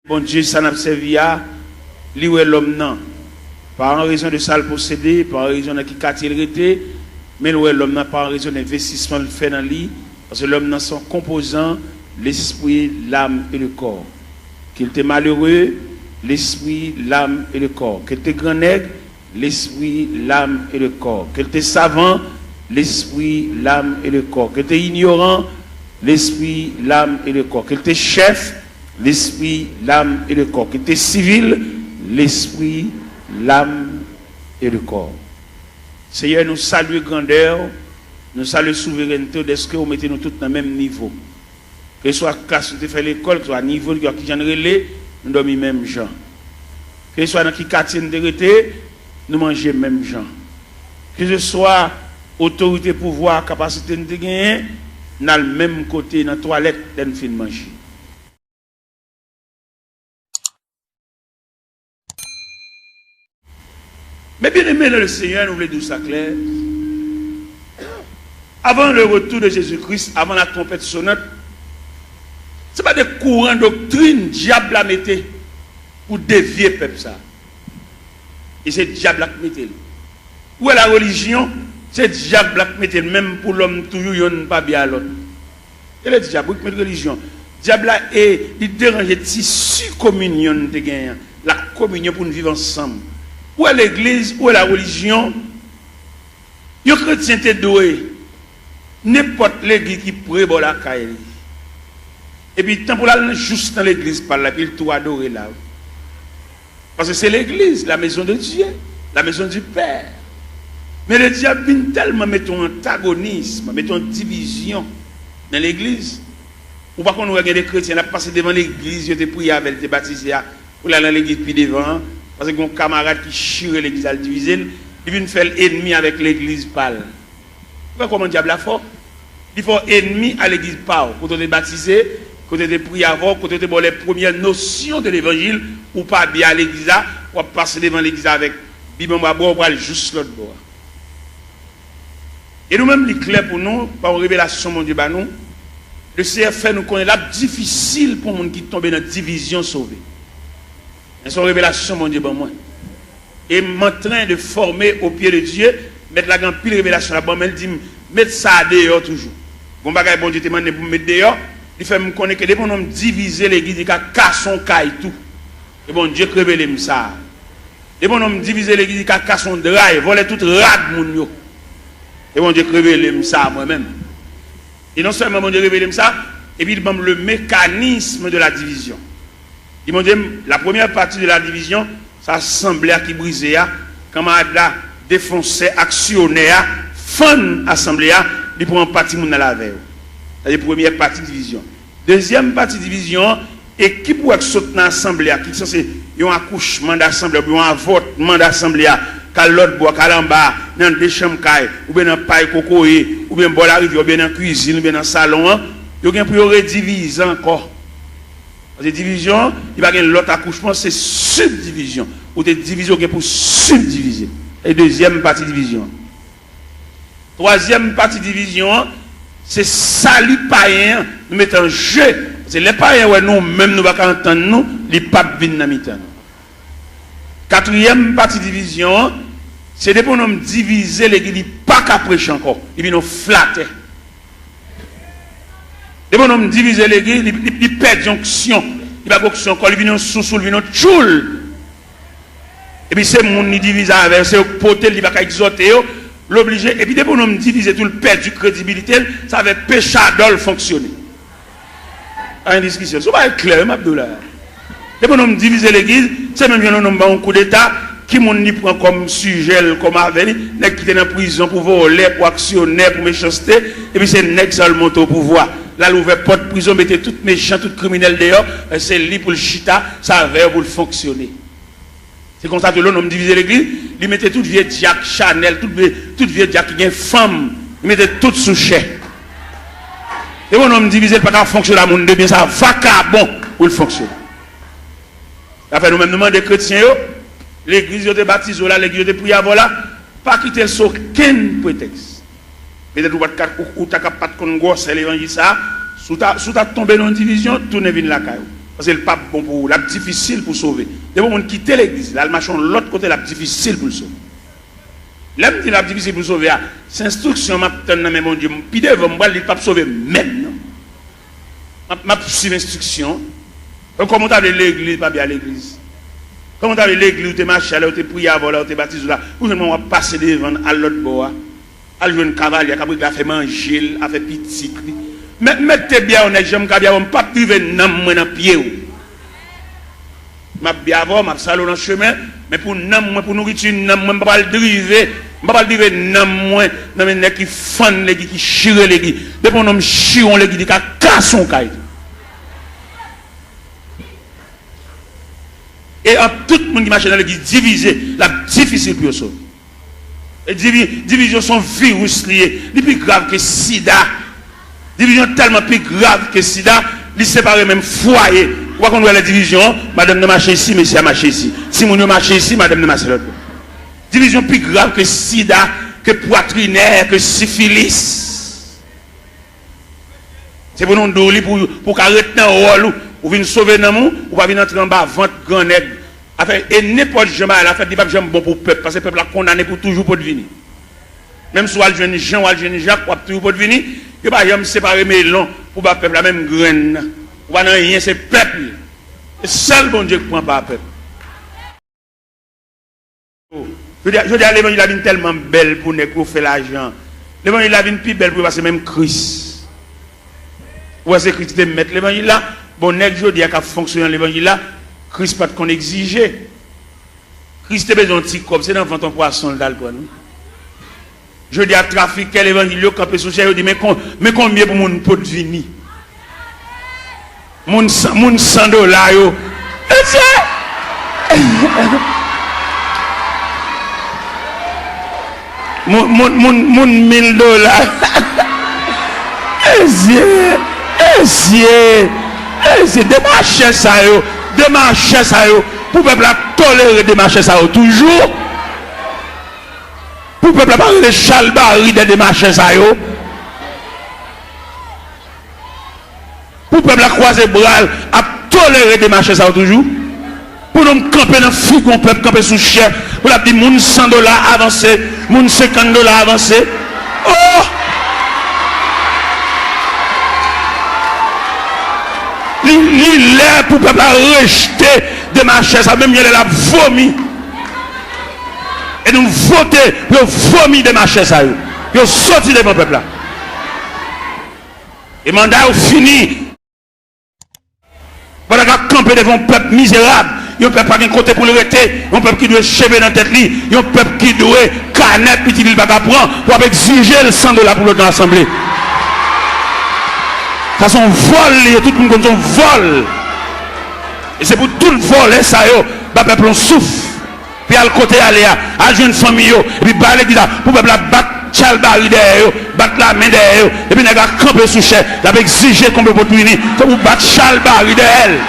Bon Dieu, ça n'a servi à lui l'homme non. Par en raison de ça le posséder, par en raison de qui quartier il était, mais l'homme non par en raison d'investissement le fait dans lui, parce que l'homme non sont composants l'esprit, l'âme et le corps. Qu'il était malheureux, l'esprit, l'âme et le corps. Qu'il était grand nègre, l'esprit, l'âme et le corps. Qu'il était savant, l'esprit, l'âme et le corps. Qu'il était ignorant, l'esprit, l'âme et le corps. Qu'il était chef, l'esprit, l'âme et le corps. Qu'il était civil, l'esprit, l'âme et le corps. Seigneur, nous saluons grandeur, nous saluons souveraineté, de ce que vous mettez nous tous dans le même niveau. Que ce soit classe où tu fais l'école, que ce soit niveau qui j'en relais, nous dormons même gens. Que ce soit dans qui quartier nous été, nous mangeons même gens. Que ce soit autorité, pouvoir, capacité de gagner, dans le même côté, dans la toilette, nous fin manger. Mais bien aimé dans le Seigneur, nous voulons dire ça clair. Avant le retour de Jésus-Christ, avant la trompette sonnante, ce n'est pas des courants doctrine diable à mettre pour dévier le peuple ça. Et c'est diable à mettre. Où est la religion? C'est diable à mettre même pour l'homme toujours il n'est pas bien à l'autre. Et le diable qui met religion. Diable est il dérange le tissu communion de gain, la communion pour nous vivre ensemble. Où est l'église? Où est la religion? Les chrétiens sont doués. N'importe l'église qui pourrait bon la caille. Et puis, tant pour aller juste dans l'église, par là, puis il tout adorer là. Parce que c'est l'église, la maison de Dieu, la maison du Père. Mais le diable vient tellement mettre un antagonisme, mettre une division dans l'église. Ou pas qu'on nous regarde des chrétiens, là, passer devant l'église, je te prie avec, te baptisé, ou là dans l'église, puis devant. Parce que mon camarade qui chire l'église à le diviser, il vient faire l'ennemi avec l'église pâle. Pourquoi comment diable a fort? Il faut ennemi à l'église pâle. Quand on est baptisé, quand on est prié avant, quand on est les premières notions de l'évangile, ou pas bien à l'église, ou passer devant l'église avec Bible, on va juste l'autre bord. Et nous-mêmes, il est clair pour nous, par une révélation, mon Dieu, nous, le Seigneur fait nous connaître là difficile pour les gens qui tombent dans la division sauvée. C'est une révélation, mon Dieu, bon moi. Et je suis en train de former au pied de Dieu, mettre la grande pile révélation là-bas, mais il dit, mettre ça dehors toujours. Bon bagage, bon Dieu, te demande pour mettre dehors, il fait me connaître que dès qu'on diviser l'église, il a cassé son caille tout. Et bon Dieu, révèle ça. Dès qu'on diviser l'église, il a cassé son drive, voler tout rad mon yo. Et bon Dieu, révèle ça moi-même. Et non seulement bon Dieu, révèle ça, et puis il donne le mécanisme de la division. Ils m'ont dit, la première partie de la division, ça semblait qui brisait, camarade là, défoncé, actionnaire, fan assemblée, il prend partie de la veille. C'est la première partie de division. Deuxième partie de division, équipe qui saute dans l'assemblée, qui sont un accouchement d'assemblée, ou un avortement d'assemblée, qu'à l'autre bois, qu'à l'en bas, dans des chambres, ou bien dans paille cocoé, ou bien dans la rivière, ou bien dans la cuisine, ou bien dans le salon, il y a pour rediviser encore. Parce que division, il va y avoir l'autre accouchement, c'est subdivision. Ou des divisions qui est pour subdiviser. Et deuxième partie division. Troisième partie division, c'est salut païen, nous mettons en jeu. C'est les païens, ouais, nous, même nous, ne pouvons pas entendre nous, les papes viennent dans mi-temps. Quatrième partie division, c'est pour nous diviser l'église, il pas qu'à prêcher encore. Il vient nous flatter. Et bon, on divise l'église, il perd jonction. Il va jonction encore, il vient sous, il vient tchoul. Et puis c'est mon qui divise avec, c'est poté, il va exhorter, l'obliger. Et puis dès qu'on on divise tout, le perd du crédibilité, ça va péchadol fonctionner. Une discussion. Ce n'est pas clair, Abdoulaye. Dès qu'on on divise l'église, c'est même un coup d'état qui m'ont prend comme sujet, comme avenir, n'est qui est en prison pour voler, pour actionner, pour méchanceté, et puis c'est nèg seulement au pouvoir. Là, l'ouvert porte prison, mettez tout méchant, tout criminel dehors, c'est lui pour le chita, ça va pour le fonctionner. C'est comme ça que l'on divise l'église, il mettait tout vieux Jack Chanel, tout vieux Jack qui est femme, il mettait tout sous chèque. Et on homme divisé, pas qu'à fonctionner à monde de bien, ça va bon pour le fonctionner. Ça fait nous-mêmes, nous demandons des chrétiens, l'église de baptisé là, l'église de prière là, pas quitter sur aucun prétexte. Peut-être ou t'as pas de congo, c'est l'évangile ça, sous ta tombé dans une division, tout ne vient la caillou. Parce que le pape bon pour la difficile pour sauver. De bon monde quitter l'église, là le machin l'autre côté la difficile pour le sauver. L'homme dit la difficile pour sauver, c'est instruction m'a donné mais mon Dieu, puis devant moi il pas sauver même non. M'a suivre instruction. Comment tu as l'église pas bien l'église. Comment tu as l'église où tu marches là où tu prier avant là où tu baptises là, où je vais passer devant à l'autre bord. À jouer un cavalier qui a fait manger, a fait petit. Mettez bien honnête, j'aime bien, on pas priver nam dans pied. M'a bien avoir, m'a salon dans chemin, mais pour nam pour nourriture nam moi pas le driver, pas driver nam moi dans mes qui fan les qui chire les qui. Depuis on chiron les qui casse son caille. Et en tout le monde qui marche dans l'église divisé, la difficile pour sauver. Et division sont virus liés, les plus grave que sida. Division tellement plus grave que sida, ils séparent même foyer. Pourquoi qu'on voit la division, madame ne marche ici, monsieur a marché ici. Si mon marche ici, madame ne marche l'autre. Division plus grave que sida, que poitrinaire, que syphilis. C'est pour nous donner pour arrêter un rôle, ou venir sauver dans nous, ou pas venir entrer en bas, vente grand nègre. Et n'importe qui a fait des papes bon pour le peuple, parce que le peuple a condamné pour toujours pour devenir. Même si le jeune Jean ou le jeune Jacques, pour toujours pour devenir, il ne va pas séparer mes longs pour le peuple, la même graine. Ou pas rien, c'est le peuple. C'est seul bon Dieu qui prend pas le peuple. Je dis à l'évangile, la vie tellement belle pour nous faire l'argent. L'évangile, la vie plus belle pour passer même Christ. Ou est-ce que Christ te mettre l'évangile là? Bon, nèg je dis à fonctionner l'évangile là. Christ pas qu'on exigeait. Christ a besoin de petit comme c'est dans vendre un poisson d'alcool. Je dis à trafiquer l'évangile campé sous cher, je dis mais combien pour mon pot de vini? Mon $100 yo. Mon $1000. C'est des marchés ça yo. De marcher ça pour peuple tolérer de marcher ça toujours pour peuple pas les chalbari de marcher ça pour peuple croiser bras à tolérer de marcher ça toujours pour nous camper dans frigo peuple camper sous chef pour la dire moun $100 avancé moun $50 avancé oh il est pour ne pas rejeter de marcher, ça même il a vomi. Et nous voter, il vomi de marcher ça. Il sorti de mon peuple là. Et mandat est fini. Voilà qu'on campe devant un peuple misérable. Il y a un peuple pas de côté pour le rester. Un peuple qui doit chever dans la tête. Il y a un peuple qui doit canette, petit il va prendre pour exiger le $100 pour l'autre assemblée. Ça sont vol, tout le monde comme un vol. Et c'est pour tout le vol, ça y est, le peuple on souffre. Puis à le côté aller à une famille, et puis par l'église, pour le peuple battre chalbari derrière, battre la main derrière, et puis il a campé sous chef, il a exigé qu'on peut pour tout pour battre chalbari derrière.